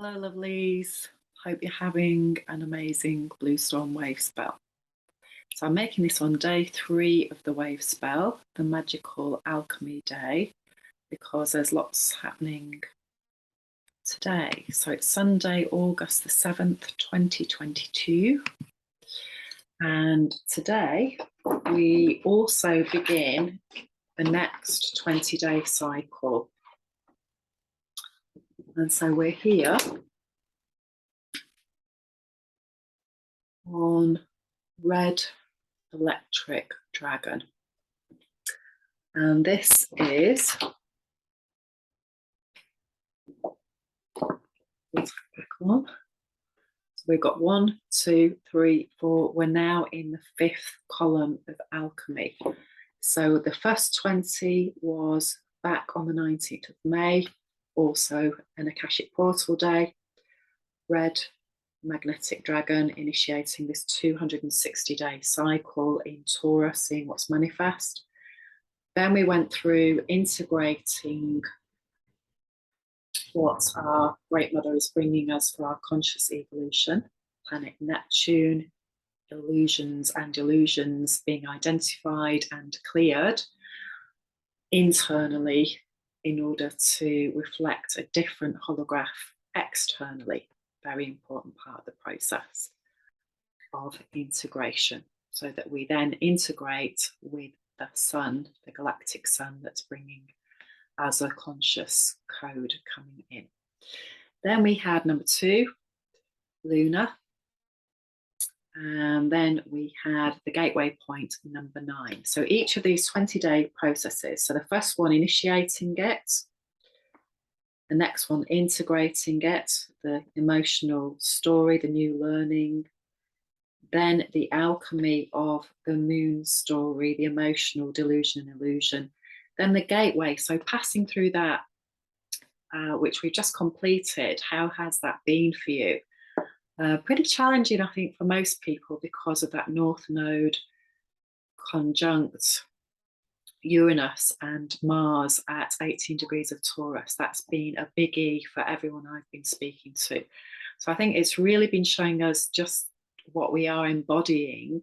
Hello, lovelies. Hope you're having an amazing Blue Storm wave spell. So I'm making this on day 3 of the wave spell, the magical alchemy day, because there's lots happening today. So it's Sunday, August the 7th, 2022. And today we also begin the next 20-day cycle. And so we're here on Red Electric Dragon. And this is back on. So we've got 1, 2, 3, 4. We're now in the 5th column of alchemy. So the first 20 was back on the 19th of May, also an Akashic portal day. Red magnetic dragon initiating this 260-day cycle in Taurus, seeing what's manifest. Then we went through integrating what our Great Mother is bringing us for our conscious evolution, planet Neptune, illusions and delusions being identified and cleared internally in order to reflect a different holograph externally. Very important part of the process of integration, so that we then integrate with the sun, the galactic sun that's bringing as a conscious code coming in. Then we had number 2, lunar, and then we had the gateway point number 9. So each of these 20-day processes, so the first one initiating it, the next one integrating it, the emotional story, the new learning, then the alchemy of the moon story, the emotional delusion and illusion, then the gateway, so passing through that, which we've just completed. How has that been for you? Pretty challenging, I think, for most people because of that North Node conjunct Uranus and Mars at 18 degrees of Taurus. That's been a biggie for everyone I've been speaking to. So I think it's really been showing us just what we are embodying.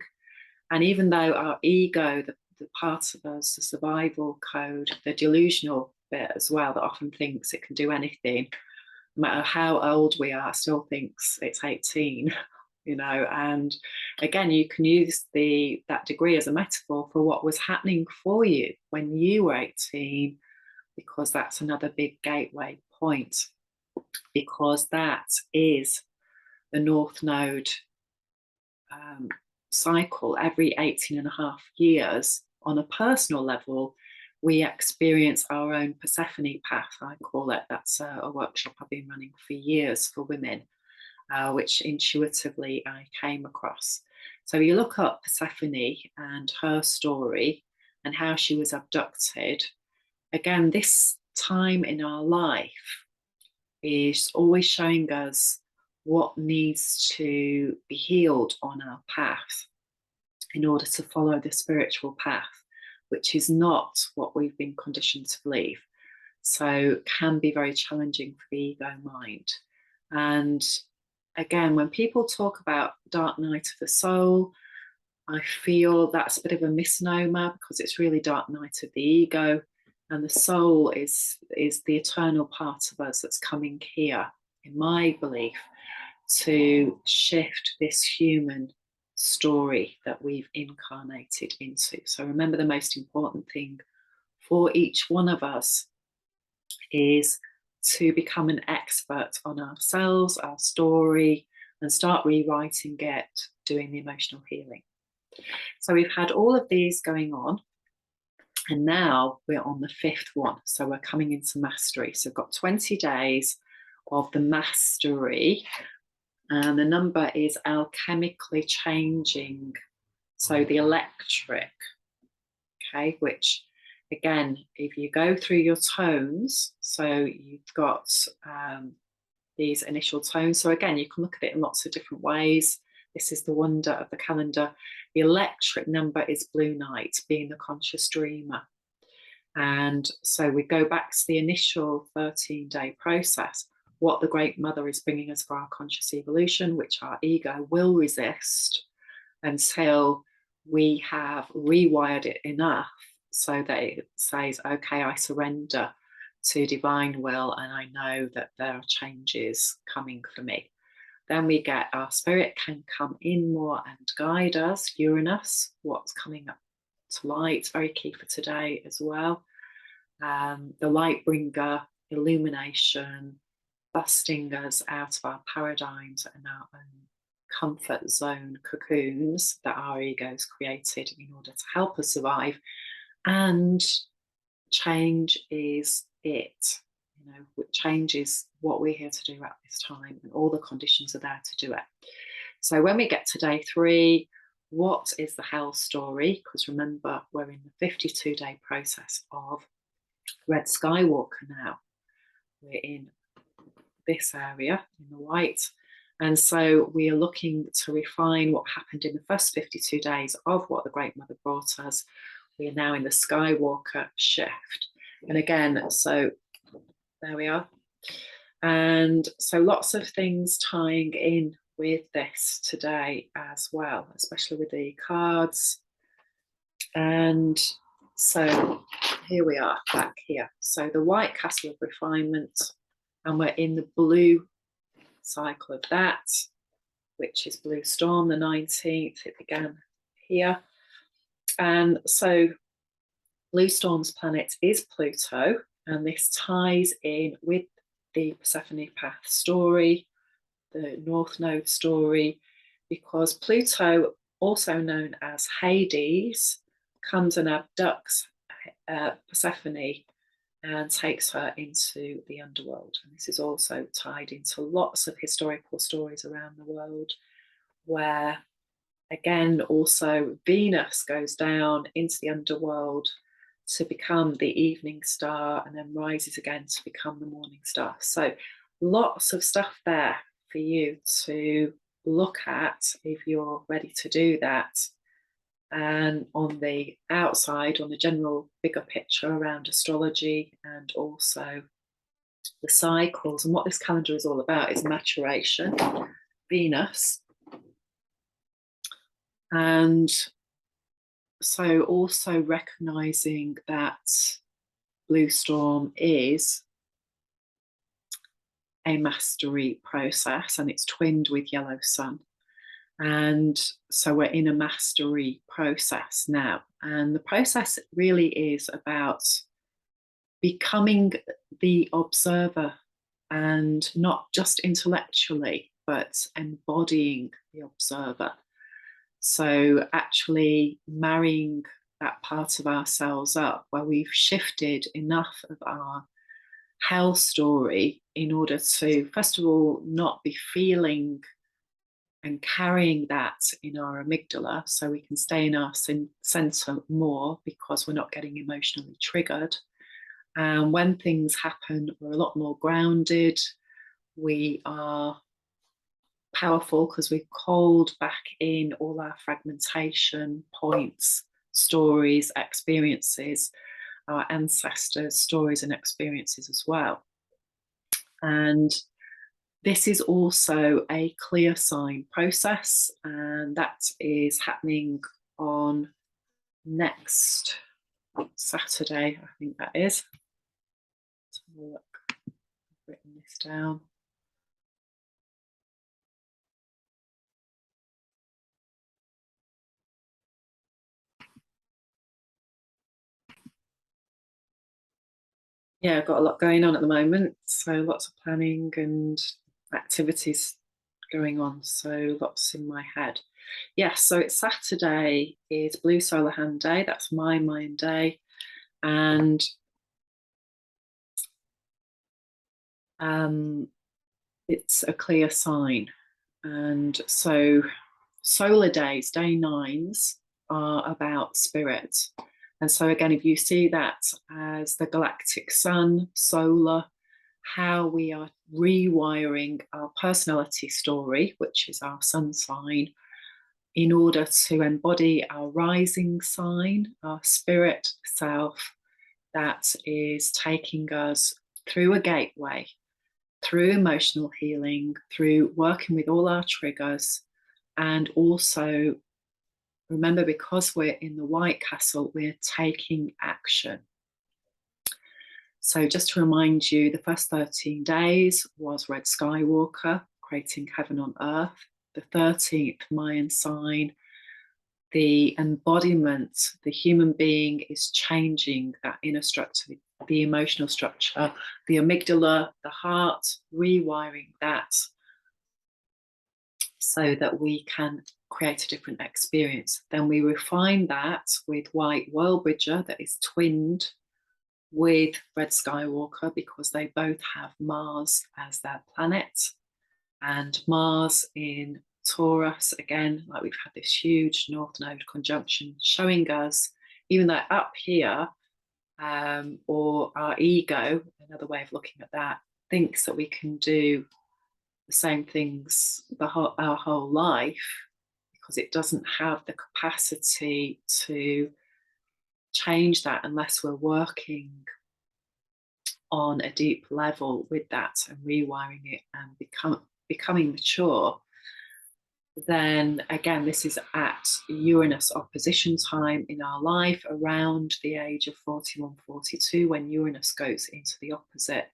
And even though our ego, the part of us, the survival code, the delusional bit as well, that often thinks it can do anything, no matter how old we are, still thinks it's 18, you know. And again, you can use that degree as a metaphor for what was happening for you when you were 18, because that's another big gateway point, because that is the North Node cycle. Every 18 and a half years, on a personal level, we experience our own Persephone path, I call it. That's a workshop I've been running for years for women, which intuitively I came across. So you look up Persephone and her story and how she was abducted. Again, this time in our life is always showing us what needs to be healed on our path in order to follow the spiritual path, which is not what we've been conditioned to believe. So can be very challenging for the ego mind. And again, when people talk about dark night of the soul, I feel that's a bit of a misnomer, because it's really dark night of the ego, and the soul is the eternal part of us that's coming here, in my belief, to shift this human story that we've incarnated into. So remember, the most important thing for each one of us is to become an expert on ourselves, our story, and start rewriting it, doing the emotional healing. So we've had all of these going on, and now we're on the 5th one. So we're coming into mastery. So we've got 20 days of the mastery, and the number is alchemically changing. So the electric, okay, which again, if you go through your tones, so you've got these initial tones. So again, you can look at it in lots of different ways. This is the wonder of the calendar. The electric number is blue night, being the conscious dreamer. And so we go back to the initial 13-day process. what the Great Mother is bringing us for our conscious evolution, which our ego will resist until we have rewired it enough so that it says, okay, I surrender to divine will and I know that there are changes coming for me. Then we get our spirit can come in more and guide us. Uranus, what's coming up to light, very key for today as well. The light bringer, illumination, busting us out of our paradigms and our own comfort zone cocoons that our egos created in order to help us survive. And change is it. You know, change is what we're here to do at this time, and all the conditions are there to do it. So when we get to day 3, what is the hell story? Because remember, we're in the 52-day process of Red Skywalker now. We're in this area in the white. And so we are looking to refine what happened in the first 52 days of what the Great Mother brought us. We are now in the Skywalker shift. And again, so there we are. And so lots of things tying in with this today as well, especially with the cards. And so here we are back here. So the white castle of refinement, and we're in the blue cycle of that, which is Blue Storm, the 19th. It began here. And so Blue Storm's planet is Pluto, and this ties in with the Persephone Path story, the North Node story, because Pluto, also known as Hades, comes and abducts Persephone and takes her into the underworld. And this is also tied into lots of historical stories around the world where, again, also Venus goes down into the underworld to become the evening star and then rises again to become the morning star. So lots of stuff there for you to look at if you're ready to do that. And on the outside, on the general bigger picture around astrology and also the cycles, and what this calendar is all about is maturation, Venus. And so also recognizing that Blue Storm is a mastery process, and it's twinned with Yellow Sun. And so we're in a mastery process now. And the process really is about becoming the observer, and not just intellectually, but embodying the observer. So actually marrying that part of ourselves up where we've shifted enough of our hell story in order to, first of all, not be feeling and carrying that in our amygdala, so we can stay in our center more because we're not getting emotionally triggered. And when things happen, we're a lot more grounded. We are powerful because we've called back in all our fragmentation points, stories, experiences, our ancestors' stories and experiences as well. And this is also a clear sign process, and that is happening on next Saturday, I think that is. Let's have a look. I've written this down. Yeah, I've got a lot going on at the moment, so lots of planning and activities going on, so lots in my head. Yes, so it's Saturday is Blue Solar Hand Day, that's my mind day, and it's a clear sign. And so solar days, day 9s, are about spirit. And so again, if you see that as the galactic sun, solar, how we are rewiring our personality story, which is our sun sign, in order to embody our rising sign, our spirit self, that is taking us through a gateway, through emotional healing, through working with all our triggers, and also remember, because we're in the White Castle, we're taking action. So just to remind you, the first 13 days was Red Skywalker, creating heaven on earth. The 13th Mayan sign, the embodiment, the human being is changing that inner structure, the emotional structure, the amygdala, the heart, rewiring that so that we can create a different experience. Then we refine that with White Worldbridger, that is twinned with Red Skywalker, because they both have Mars as their planet. And Mars in Taurus, again, like we've had this huge North Node conjunction showing us, even though up here, or our ego, another way of looking at that, thinks that we can do the same things our whole life, because it doesn't have the capacity to change that unless we're working on a deep level with that and rewiring it and becoming mature. Then again, this is at Uranus opposition time in our life, around the age of 41, 42, when Uranus goes into the opposite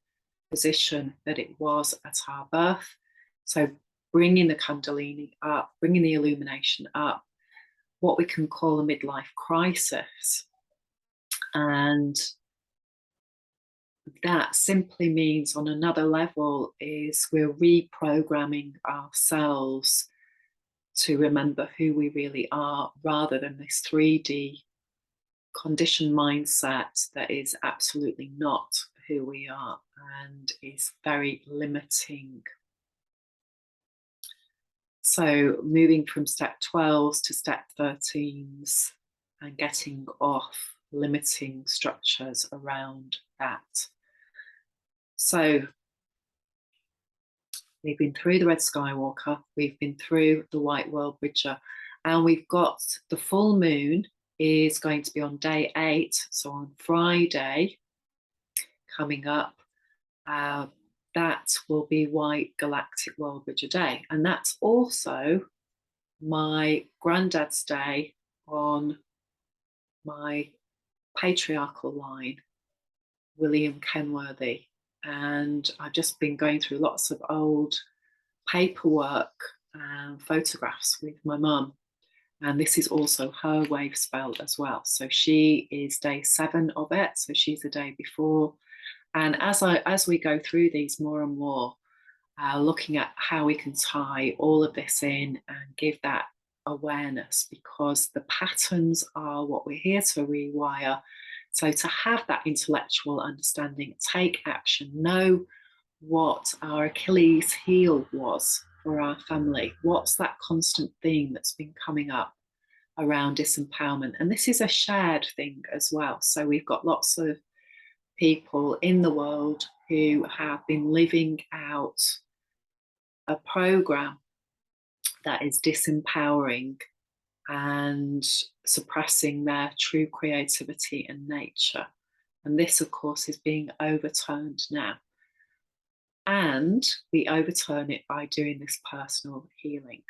position that it was at our birth. So bringing the Kundalini up, bringing the illumination up, what we can call a midlife crisis. And that simply means, on another level, is we're reprogramming ourselves to remember who we really are, rather than this 3D conditioned mindset that is absolutely not who we are and is very limiting. So moving from step 12s to step 13s and getting off limiting structures around that. So we've been through the Red Skywalker, we've been through the White Worldbridger, and we've got the full moon is going to be on day 8, so on Friday coming up. That will be White Galactic Worldbridger Day, and that's also my granddad's day on my patriarchal line, William Kenworthy. And I've just been going through lots of old paperwork and photographs with my mum, and this is also her wave spell as well. So she is day 7 of it, so she's the day before. And as we go through these more and more, looking at how we can tie all of this in and give that awareness, because the patterns are what we're here to rewire. So to have that intellectual understanding, take action, know what our Achilles heel was for our family. What's that constant theme that's been coming up around disempowerment? And this is a shared thing as well. So we've got lots of people in the world who have been living out a program that is disempowering and suppressing their true creativity and nature. And this, of course, is being overturned now. And we overturn it by doing this personal healing.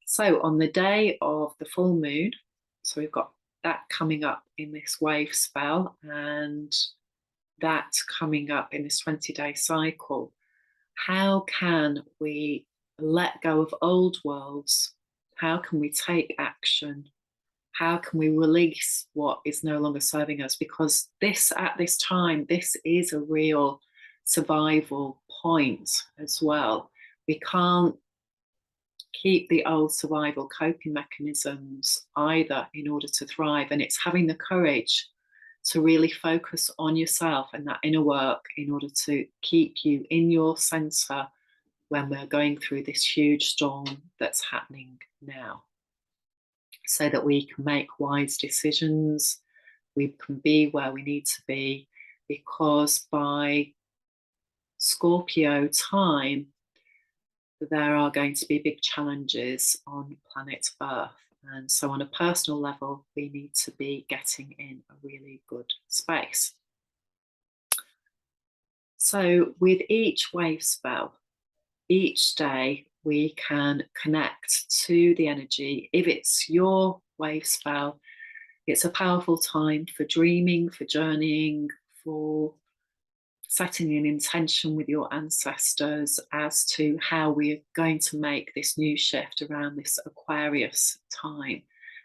So on the day of the full moon, so we've got that coming up in this wave spell, and that coming up in this 20-day cycle. How can we let go of old worlds? How can we take action? How can we release what is no longer serving us? Because at this time, this is a real survival point as well. We can't keep the old survival coping mechanisms either in order to thrive. And it's having the courage to really focus on yourself and that inner work in order to keep you in your center when we're going through this huge storm that's happening now, so that we can make wise decisions, we can be where we need to be, because by Scorpio time, there are going to be big challenges on planet Earth. And so on a personal level, we need to be getting in a really good space. So with each wave spell, each day we can connect to the energy. If it's your wave spell, it's a powerful time for dreaming, for journeying, for setting an intention with your ancestors as to how we're going to make this new shift around this Aquarius time.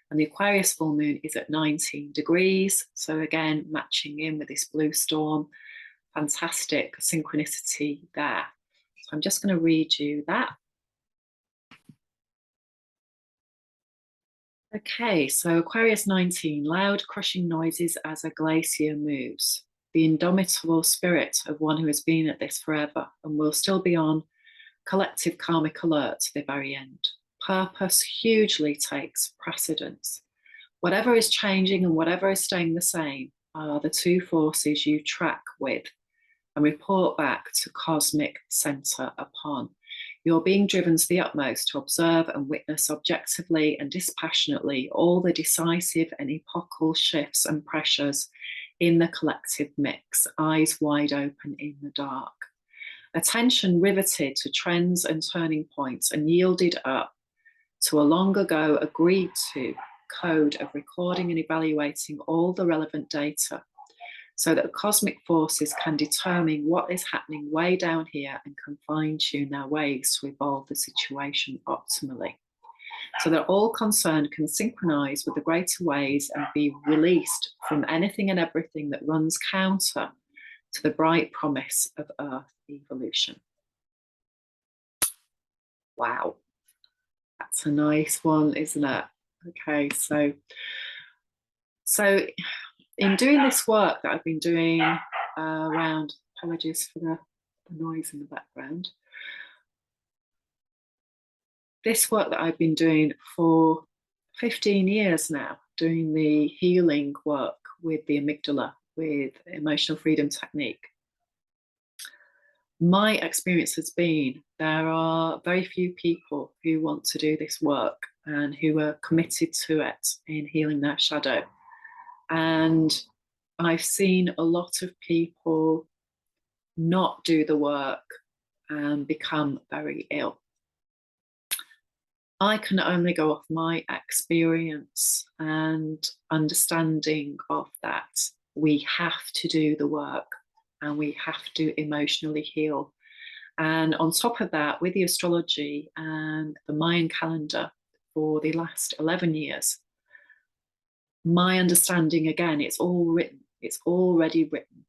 And the Aquarius full moon is at 19 degrees. So again, matching in with this blue storm, fantastic synchronicity there. So I'm just going to read you that. Okay, so Aquarius 19, loud crushing noises as a glacier moves. The indomitable spirit of one who has been at this forever and will still be on collective karmic alert to the very end. Purpose hugely takes precedence. Whatever is changing and whatever is staying the same are the two forces you track with and report back to cosmic center upon. You're being driven to the utmost to observe and witness objectively and dispassionately all the decisive and epochal shifts and pressures in the collective mix, eyes wide open in the dark. Attention riveted to trends and turning points and yielded up to a long ago agreed to code of recording and evaluating all the relevant data so that the cosmic forces can determine what is happening way down here and can fine-tune their ways to evolve the situation optimally. So that all concerned can synchronize with the greater ways and be released from anything and everything that runs counter to the bright promise of Earth evolution. Wow, that's a nice one, isn't it? Okay, so in doing this work that I've been doing around, apologies for the noise in the background. This work that I've been doing for 15 years now, doing the healing work with the amygdala, with emotional freedom technique. My experience has been there are very few people who want to do this work and who are committed to it in healing their shadow. And I've seen a lot of people not do the work and become very ill. I can only go off my experience and understanding of that. We have to do the work and we have to emotionally heal. And on top of that, with the astrology and the Mayan calendar for the last 11 years, my understanding, again, it's all written, it's already written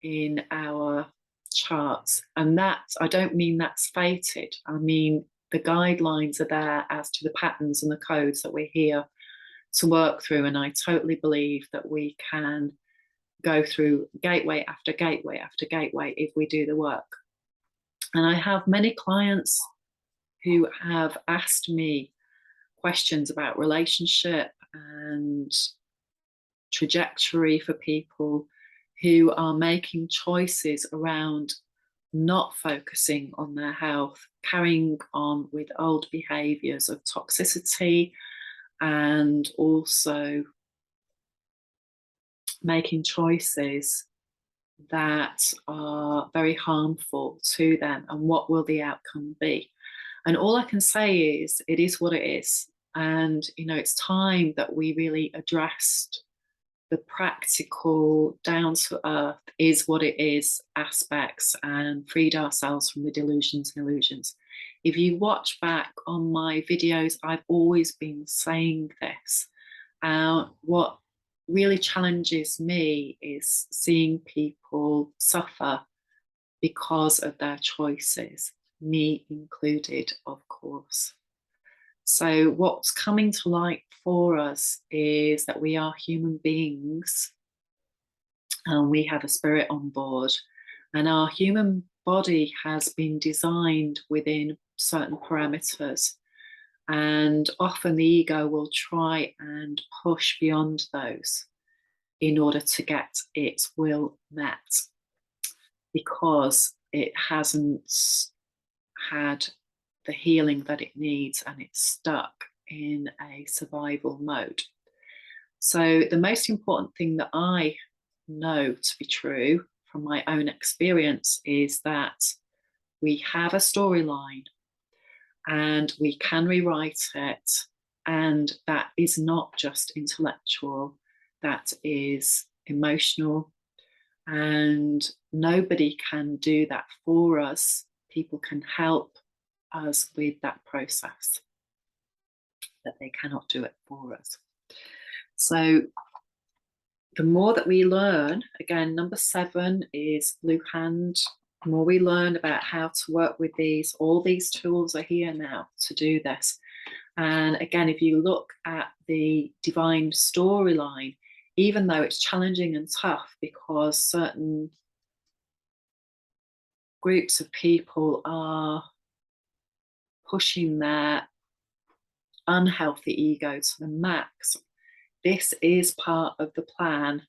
in our charts. And that, I don't mean that's fated. I mean, the guidelines are there as to the patterns and the codes that we're here to work through. And I totally believe that we can go through gateway after gateway after gateway if we do the work. And I have many clients who have asked me questions about relationship and trajectory for people who are making choices around not focusing on their health, carrying on with old behaviors of toxicity, and also making choices that are very harmful to them. And what will the outcome be? And all I can say is it is what it is. And, you know, it's time that we really addressed the practical, down to earth, is what it is aspects and freed ourselves from the delusions and illusions. If you watch back on my videos, I've always been saying this. What really challenges me is seeing people suffer because of their choices, me included, of course. So what's coming to light for us is that we are human beings and we have a spirit on board, and our human body has been designed within certain parameters, and often the ego will try and push beyond those in order to get its will met because it hasn't had the healing that it needs and it's stuck in a survival mode. So the most important thing that I know to be true from my own experience is that we have a storyline and we can rewrite it. And that is not just intellectual, that is emotional. And nobody can do that for us. People can help us with that process, but they cannot do it for us. So the more that we learn, again, number 7 is blue hand. The more we learn about how to work with these, all these tools are here now to do this. And again, if you look at the divine storyline, even though it's challenging and tough because certain groups of people are pushing their unhealthy ego to the max, this is part of the plan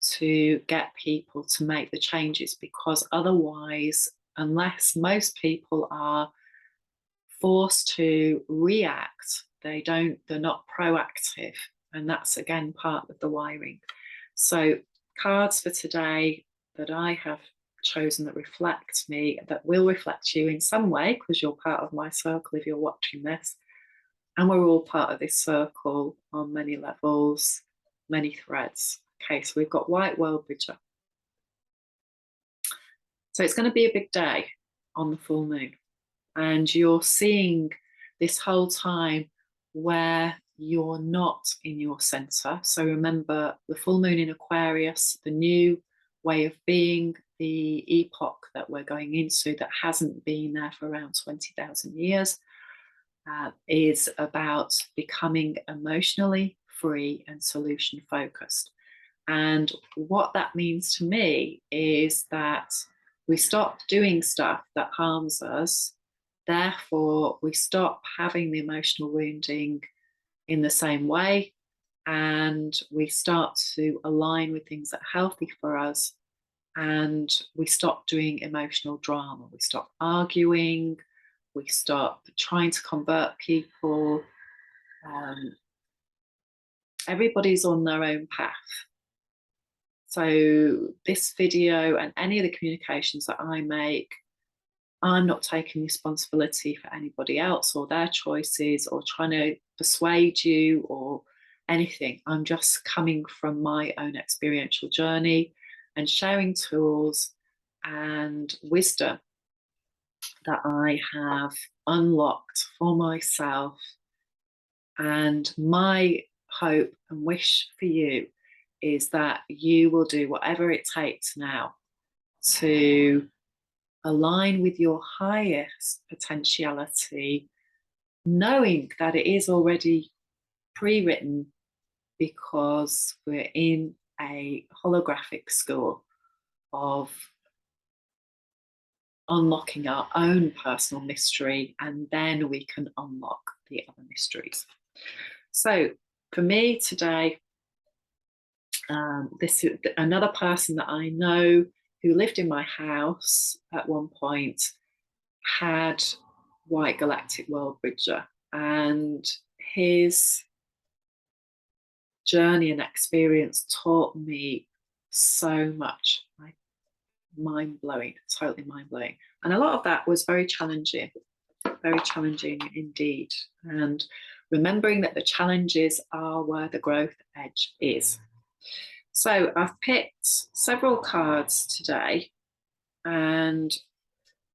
to get people to make the changes, because otherwise, unless most people are forced to react, they're not proactive. And that's again part of the wiring. So cards for today that I have chosen that reflect me, that will reflect you in some way, because you're part of my circle if you're watching this. And we're all part of this circle on many levels, many threads. Okay, so we've got White Worldbridger. So it's going to be a big day on the full moon. And you're seeing this whole time where you're not in your center. So remember the full moon in Aquarius, the new way of being, the epoch that we're going into that hasn't been there for around 20,000 years, is about becoming emotionally free and solution focused. And what that means to me is that we stop doing stuff that harms us. Therefore, we stop having the emotional wounding in the same way, and we start to align with things that are healthy for us, and we stop doing emotional drama. We stop arguing, we stop trying to convert people. Everybody's on their own path. So this video and any of the communications that I make, I'm not taking responsibility for anybody else or their choices or trying to persuade you or anything. I'm just coming from my own experiential journey and sharing tools and wisdom that I have unlocked for myself. And my hope and wish for you is that you will do whatever it takes now to align with your highest potentiality, knowing that it is already pre-written, because we're in a holographic school of unlocking our own personal mystery, and then we can unlock the other mysteries. So for me today, this is another person that I know who lived in my house at one point, had White Galactic Worldbridger, and his journey and experience taught me so much. Like, mind-blowing, totally mind-blowing. And a lot of that was very challenging indeed. And remembering that the challenges are where the growth edge is. So I've picked several cards today, and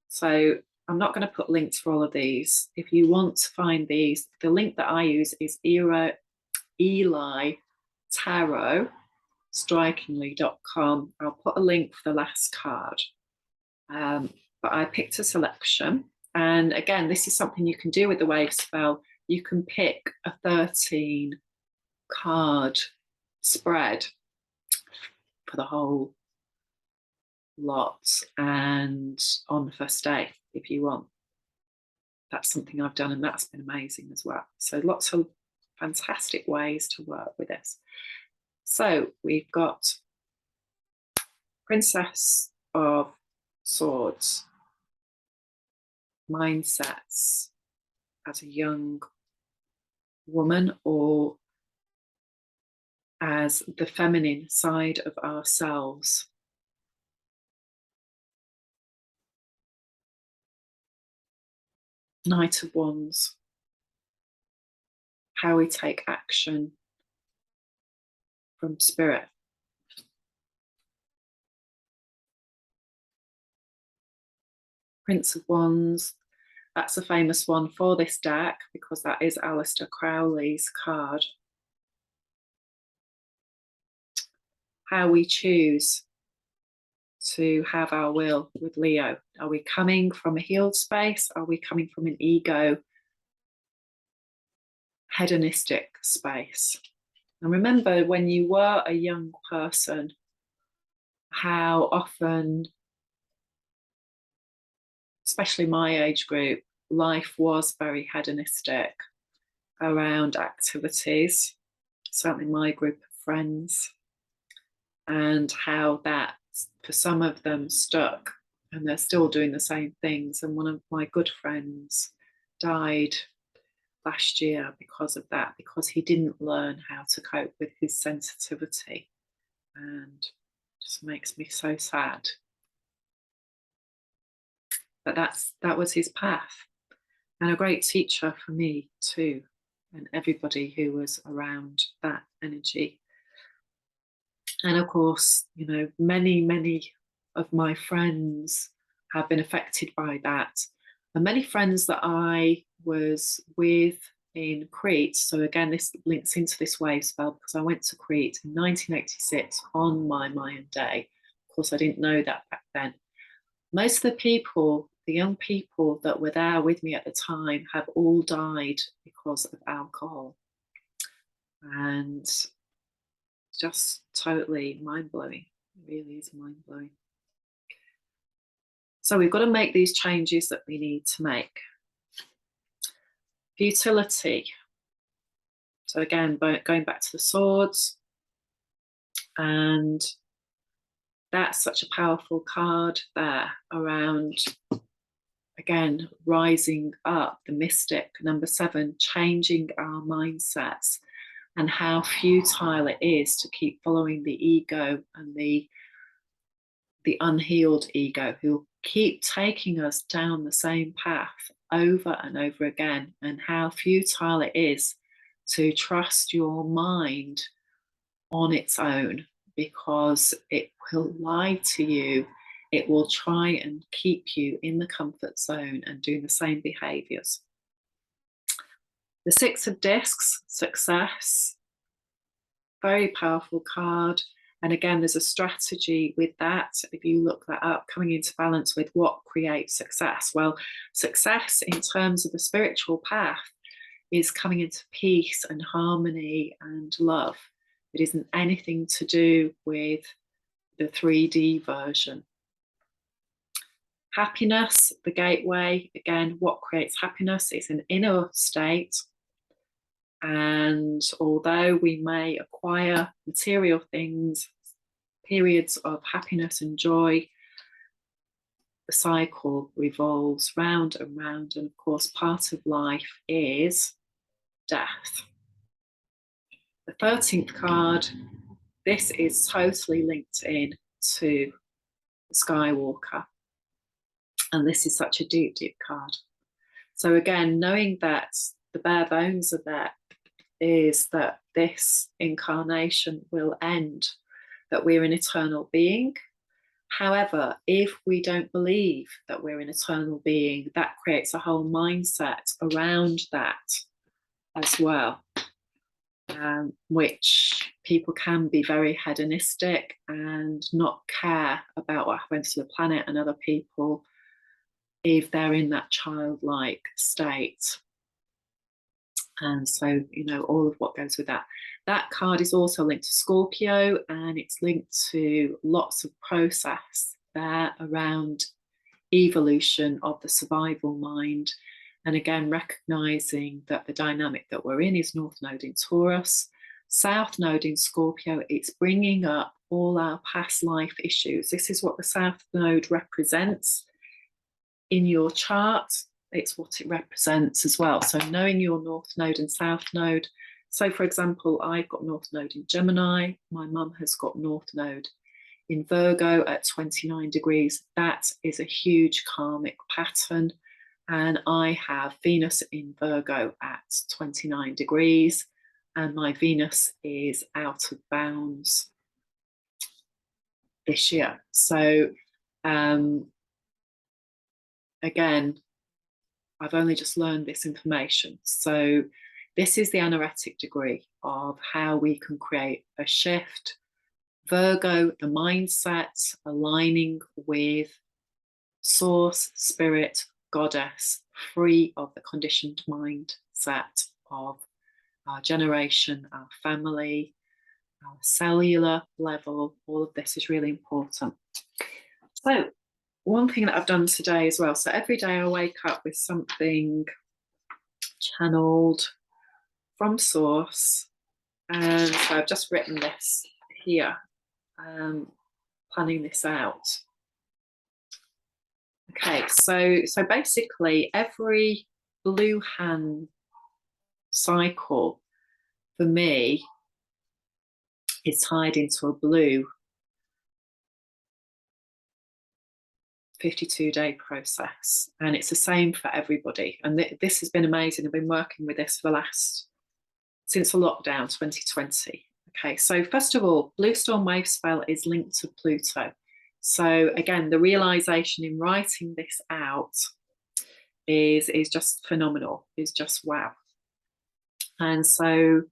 so I'm not going to put links for all of these. If you want to find these, the link that I use is Eli Tarot strikingly.com. I'll put a link for the last card. But I picked a selection. And again, this is something you can do with the Wavespell. You can pick a 13 card spread for the whole lot and on the first day if you want. That's something I've done, and that's been amazing as well. So lots of fantastic ways to work with this. So we've got Princess of Swords, mindsets as a young woman or as the feminine side of ourselves. Knight of Wands, how we take action from spirit. Prince of Wands, that's a famous one for this deck because that is Aleister Crowley's card. How we choose to have our will with Leo. Are we coming from a healed space? Are we coming from an ego, hedonistic space? And remember, when you were a young person, how often, especially my age group, life was very hedonistic around activities, certainly my group of friends, and how that for some of them stuck and they're still doing the same things. And one of my good friends died last year because of that, because he didn't learn how to cope with his sensitivity, and just makes me so sad. But that was his path, and a great teacher for me too, and everybody who was around that energy. And of course, you know, many of my friends have been affected by that, and many friends that I was with in Crete. So again, this links into this Wavespell because I went to Crete in 1986 on my Mayan day. Of course, I didn't know that back then. Most of the people, the young people that were there with me at the time, have all died because of alcohol. And just totally mind-blowing. It really is mind-blowing. So we've got to make these changes that we need to make. Futility. So again, going back to the swords, and that's such a powerful card there around, again, rising up, the mystic. Number 7, changing our mindsets, and how futile it is to keep following the ego and the unhealed ego, who keep taking us down the same path over and over again, and how futile it is to trust your mind on its own, because it will lie to you. It will try and keep you in the comfort zone and doing the same behaviors. The 6 of Discs, success, very powerful card. And again, there's a strategy with that. If you look that up, coming into balance with what creates success. Well, success in terms of the spiritual path is coming into peace and harmony and love. It isn't anything to do with the 3D version. Happiness, the gateway. Again, what creates happiness is an inner state. And although we may acquire material things, periods of happiness and joy, the cycle revolves round and round. And of course, part of life is death. The 13th card, this is totally linked in to the Skywalker. And this is such a deep, deep card. So again, knowing that the bare bones of that is that this incarnation will end, that we're an eternal being. However, if we don't believe that we're an eternal being, that creates a whole mindset around that as well, which people can be very hedonistic and not care about what happens to the planet and other people if they're in that childlike state. And so, you know, all of what goes with that. That card is also linked to Scorpio, and it's linked to lots of process there around evolution of the survival mind. And again, recognizing that the dynamic that we're in is North Node in Taurus, South Node in Scorpio. It's bringing up all our past life issues. This is what the South Node represents in your chart. It's what it represents as well. So knowing your North Node and South Node. So for example, I've got North Node in Gemini. My mum has got North Node in Virgo at 29 degrees. That is a huge karmic pattern. And I have Venus in Virgo at 29 degrees, and my Venus is out of bounds this year. So again, I've only just learned this information. So this is the anaretic degree of how we can create a shift. Virgo, the mindset, aligning with source, spirit, goddess, free of the conditioned mindset of our generation, our family, our cellular level. All of this is really important. So one thing that I've done today as well, so every day I wake up with something channeled from source, and so I've just written this here, planning this out. Okay, so basically every blue hand cycle for me is tied into a blue 52-day process, and it's the same for everybody. And this has been amazing. I've been working with this for since the lockdown 2020. Okay, so first of all, Blue Storm Wavespell is linked to Pluto. So again, the realization in writing this out is just phenomenal, is just wow. And so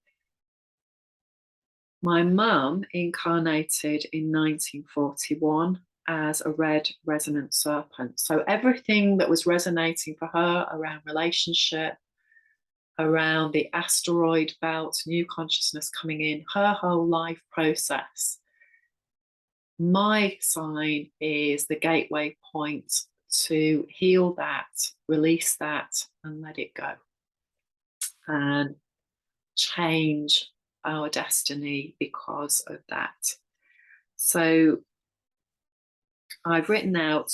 my mum incarnated in 1941 as a red resonant serpent. So everything that was resonating for her around relationship, around the asteroid belt, new consciousness coming in, her whole life process, my sign is the gateway point to heal that, release that, and let it go, and change our destiny because of that. So I've written out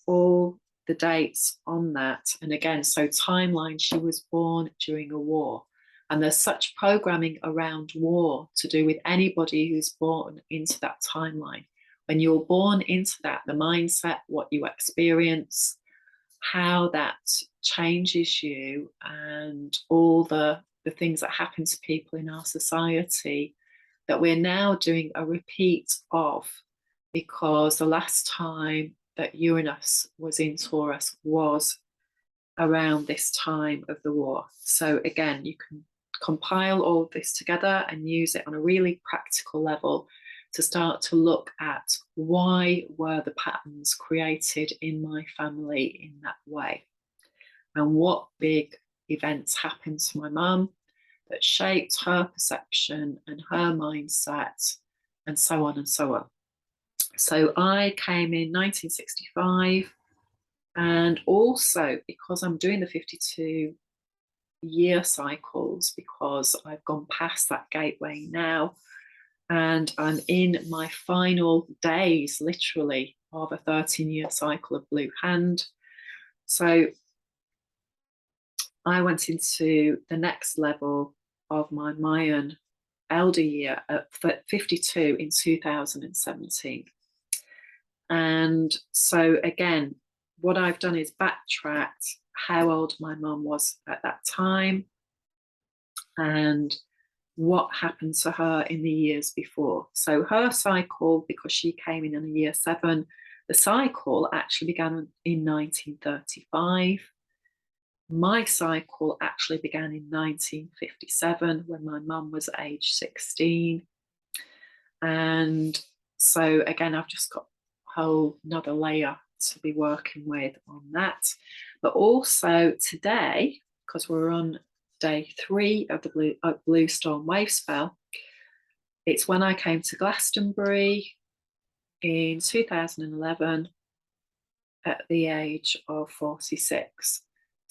all the dates on that. And again, so timeline, she was born during a war. And there's such programming around war to do with anybody who's born into that timeline. When you're born into that, the mindset, what you experience, how that changes you, and all the things that happen to people in our society that we're now doing a repeat of, because the last time that Uranus was in Taurus was around this time of the war. So again, you can compile all of this together and use it on a really practical level to start to look at why were the patterns created in my family in that way, and what big events happened to my mum that shaped her perception and her mindset, and so on and so on. So I came in 1965, and also because I'm doing the 52-year cycles, because I've gone past that gateway now, and I'm in my final days, literally, of a 13-year cycle of Blue Hand. So I went into the next level of my Mayan elder year at 52 in 2017. And so again, what I've done is backtracked how old my mum was at that time and what happened to her in the years before. So her cycle, because she came in a year 7, the cycle actually began in 1935. My cycle actually began in 1957 when my mum was age 16. And so again, I've just got a whole another layer to be working with on that. But also today, because we're on day 3 of the Blue Storm Wavespell, it's when I came to Glastonbury in 2011 at the age of 46.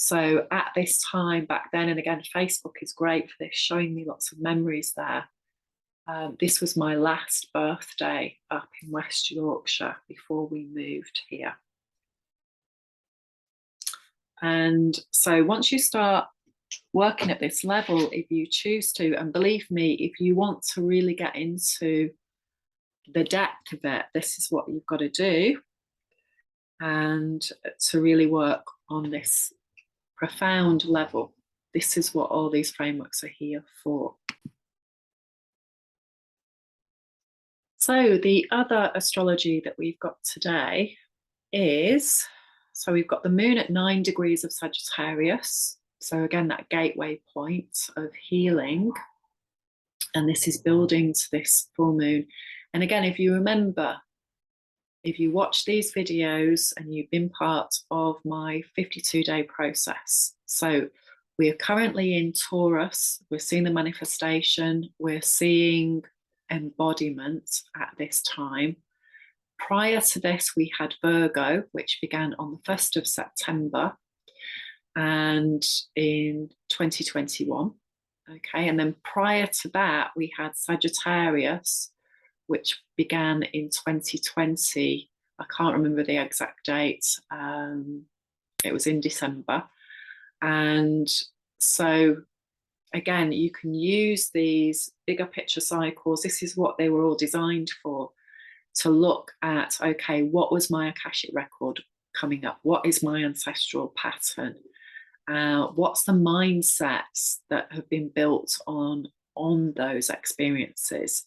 So at this time back then, and again, Facebook is great for this, showing me lots of memories there. This was my last birthday up in West Yorkshire before we moved here. And so once you start working at this level, if you choose to, and believe me, if you want to really get into the depth of it, this is what you've got to do, and to really work on this profound level. This is what all these frameworks are here for. So the other astrology that we've got today is, so we've got the moon at 9 degrees of Sagittarius. So again, that gateway point of healing. And this is building to this full moon. And again, if you remember, if you watch these videos and you've been part of my 52-day process. So we are currently in Taurus. We're seeing the manifestation. We're seeing embodiment at this time. Prior to this, we had Virgo, which began on the 1st of September and in 2021. Okay, and then prior to that, we had Sagittarius, which began in 2020. I can't remember the exact date. It was in December. And so again, you can use these bigger picture cycles. This is what they were all designed for, to look at, okay, what was my Akashic record coming up? What is my ancestral pattern? What's the mindsets that have been built on those experiences?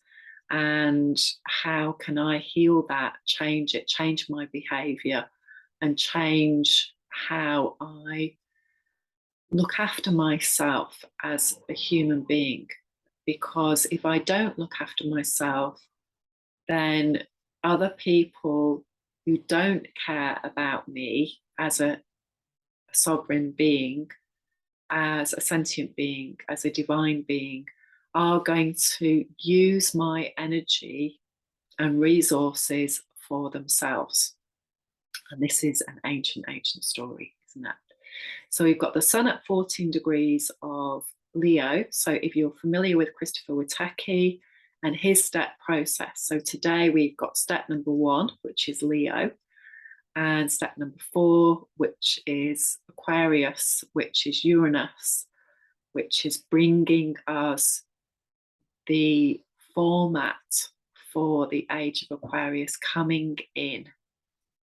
And how can I heal that, change it, change my behavior, and change how I look after myself as a human being? Because if I don't look after myself, then other people who don't care about me as a sovereign being, as a sentient being, as a divine being, are going to use my energy and resources for themselves. And this is an ancient, ancient story, isn't it? So we've got the sun at 14 degrees of Leo. So if you're familiar with Christopher Witecki and his step process, so today we've got step number 1, which is Leo, and step number 4, which is Aquarius, which is Uranus, which is bringing us the format for the age of Aquarius coming in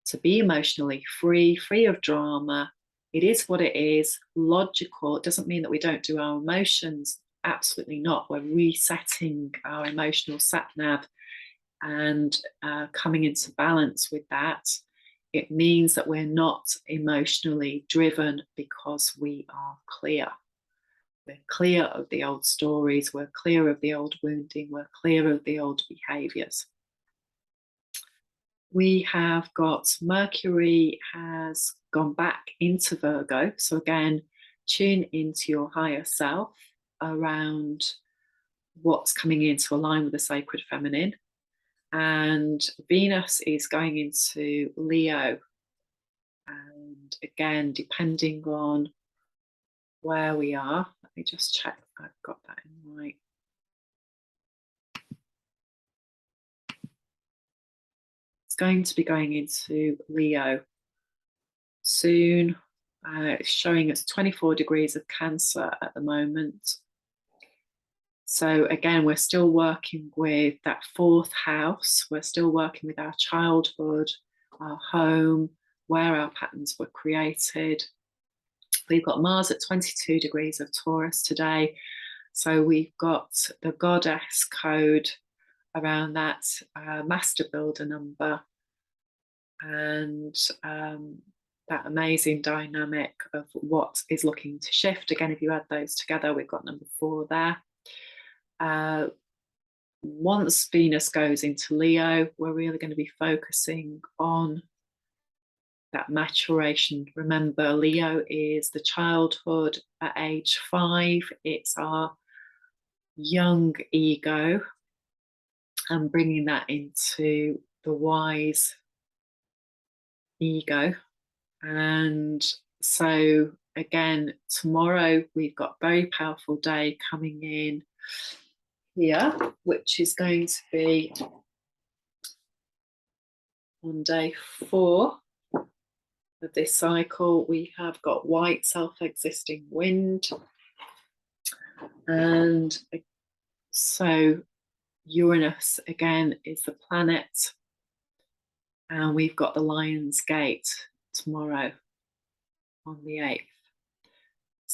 to be emotionally free, free of drama. It is what it is, logical. It doesn't mean that we don't do our emotions. Absolutely not. We're resetting our emotional sat-nav and coming into balance with that. It means that we're not emotionally driven because we are clear. We're clear of the old stories. We're clear of the old wounding. We're clear of the old behaviors. We have got Mercury has gone back into Virgo. So again, tune into your higher self around what's coming in to align with the sacred feminine. And Venus is going into Leo. And again, depending on where we are, let me just check I've got that in right. It's going to be going into Leo soon. It's showing us 24 degrees of Cancer at the moment. So again, we're still working with that 4th house. We're still working with our childhood, our home, where our patterns were created. We've got Mars at 22 degrees of Taurus today. So we've got the goddess code around that master builder number, and that amazing dynamic of what is looking to shift. Again, if you add those together, we've got number 4 there. Once Venus goes into Leo, we're really going to be focusing on that maturation. Remember, Leo is the childhood at age 5. It's our young ego, and bringing that into the wise ego. And so again, tomorrow we've got a very powerful day coming in here, which is going to be on day 4 of this cycle. We have got white self-existing wind, and so Uranus again is the planet, and we've got the Lion's Gate tomorrow on the 8th.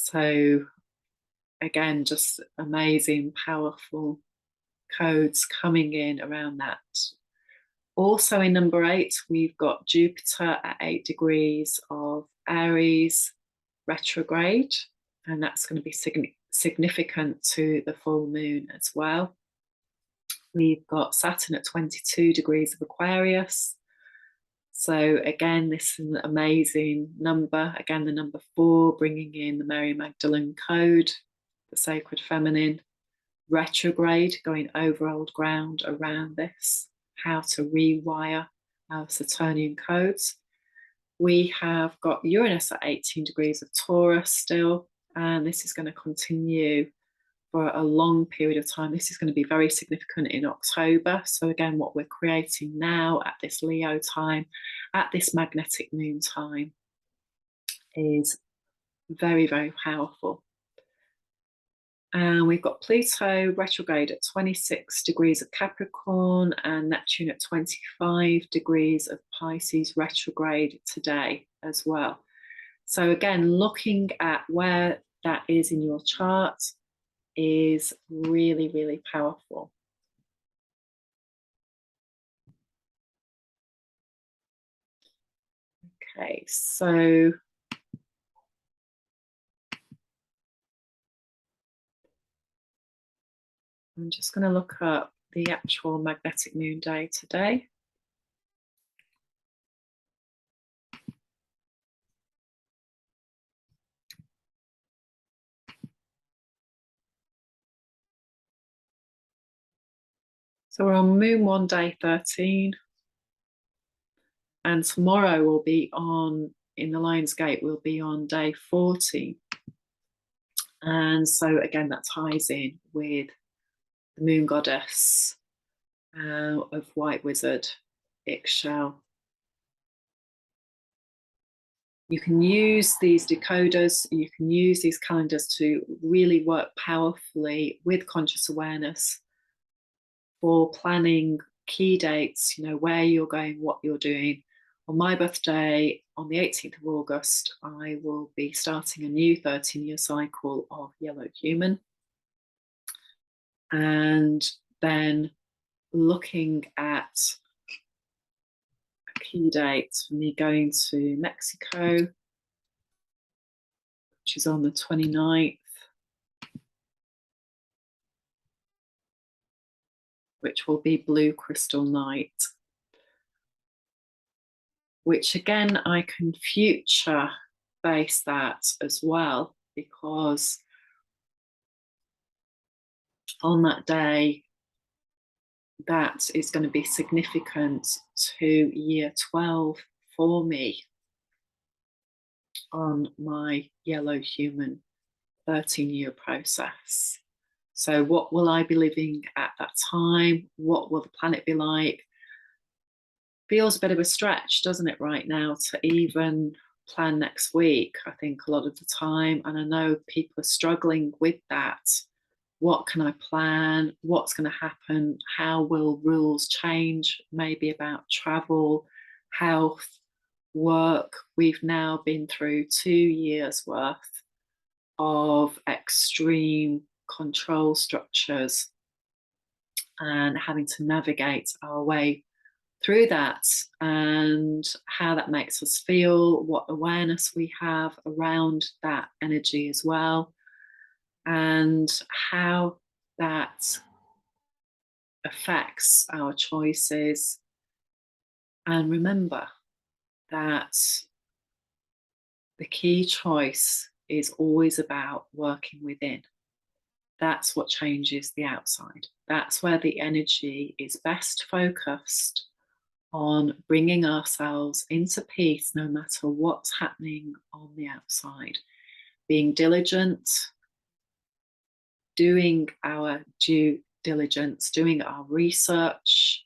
So again, just amazing, powerful codes coming in around that. Also in number 8, we've got Jupiter at 8 degrees of Aries retrograde, and that's going to be significant to the full moon as well. We've got Saturn at 22 degrees of Aquarius. So again, this is an amazing number. Again, the number 4, bringing in the Mary Magdalene code, the sacred feminine, retrograde, going over old ground around this, how to rewire our Saturnian codes. We have got Uranus at 18 degrees of Taurus still, and this is going to continue for a long period of time. This is going to be very significant in October. So again, what we're creating now at this Leo time, at this magnetic moon time, is very, very powerful. And we've got Pluto retrograde at 26 degrees of Capricorn and Neptune at 25 degrees of Pisces retrograde today as well. So again, looking at where that is in your chart is really, really powerful. Okay, so I'm just going to look up the actual magnetic moon day today. So we're on moon 1 day 13. And tomorrow we'll be on, in the Lion's Gate, we'll be on day 40. And so again, that ties in with the moon goddess of White Wizard, Ixchel. You can use these decoders, you can use these calendars to really work powerfully with conscious awareness for planning key dates, you know, where you're going, what you're doing. On my birthday, on the 18th of August, I will be starting a new 13-year cycle of Yellow Human. And then looking at a key date for me going to Mexico, which is on the 29th, which will be Blue Crystal Night, which again, I can future base that as well, because on that day, that is going to be significant to year 12 for me on my Yellow Human 13-year process. So what will I be living at that time? What will the planet be like? Feels a bit of a stretch, doesn't it, right now, to even plan next week, I think, a lot of the time. And I know people are struggling with that. What can I plan? What's going to happen? How will rules change? Maybe about travel, health, work. We've now been through 2 years worth of extreme control structures and having to navigate our way through that, and how that makes us feel, what awareness we have around that energy as well, and how that affects our choices. And remember that the key choice is always about working within. That's what changes the outside. That's where the energy is best focused on bringing ourselves into peace no matter what's happening on the outside. Being diligent, doing our due diligence, doing our research,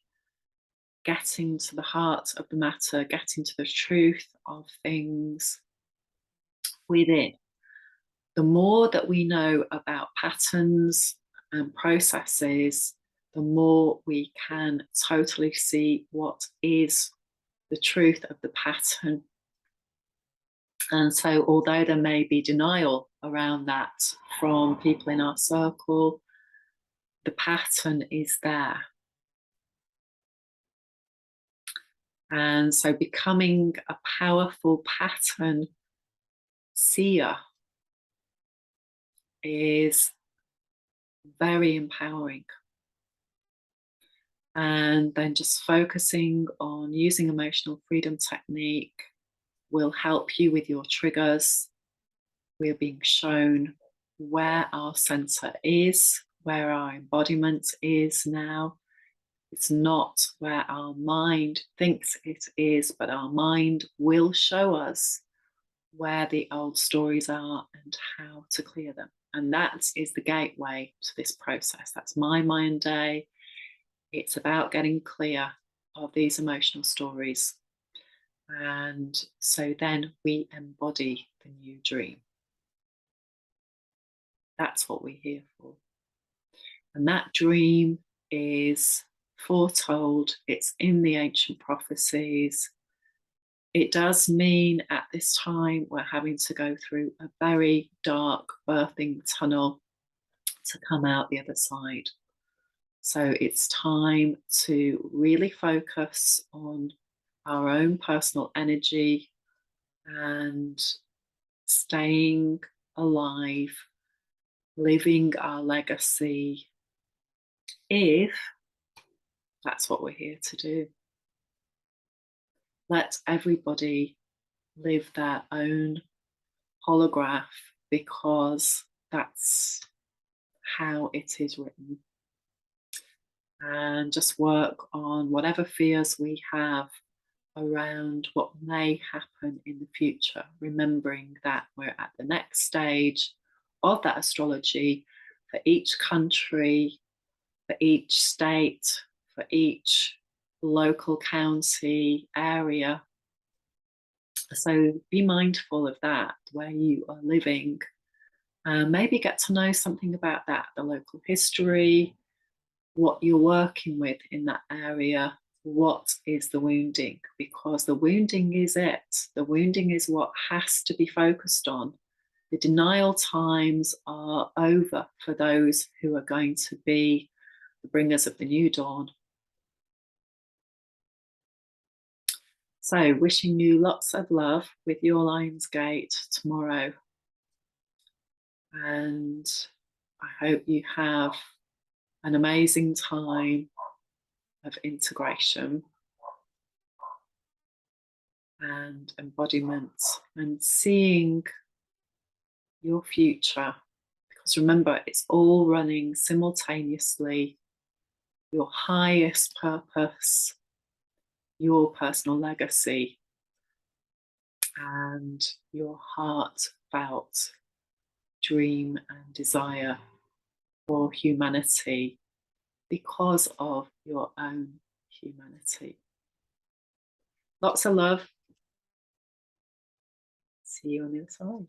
getting to the heart of the matter, getting to the truth of things within. The more that we know about patterns and processes, the more we can totally see what is the truth of the pattern And so, although there may be denial around that from people in our circle, the pattern is there. And so, becoming a powerful pattern seer is very empowering. And then just focusing on using emotional freedom technique will help you with your triggers. We're being shown where our center is, where our embodiment is now. It's not where our mind thinks it is, but our mind will show us where the old stories are and how to clear them. And that is the gateway to this process. That's my mind day. It's about getting clear of these emotional stories. And so then we embody the new dream. That's what we're here for. And that dream is foretold, it's in the ancient prophecies. It does mean at this time we're having to go through a very dark birthing tunnel to come out the other side. So it's time to really focus on our own personal energy and staying alive, living our legacy, if that's what we're here to do. Let everybody live their own holograph, because that's how it is written. And just work on whatever fears we have around what may happen in the future, remembering that we're at the next stage of that astrology for each country, for each state, for each local county area. So be mindful of that, where you are living. Maybe get to know something about that, the local history, what you're working with in that area. What is the wounding? Because the wounding is it. The wounding is what has to be focused on. The denial times are over for those who are going to be the bringers of the new dawn. So, wishing you lots of love with your Lionsgate tomorrow. And I hope you have an amazing time of integration and embodiment and seeing your future. Because remember, it's all running simultaneously. Your highest purpose, your personal legacy, and your heartfelt dream and desire for humanity because of your own humanity. Lots of love. See you on the other side.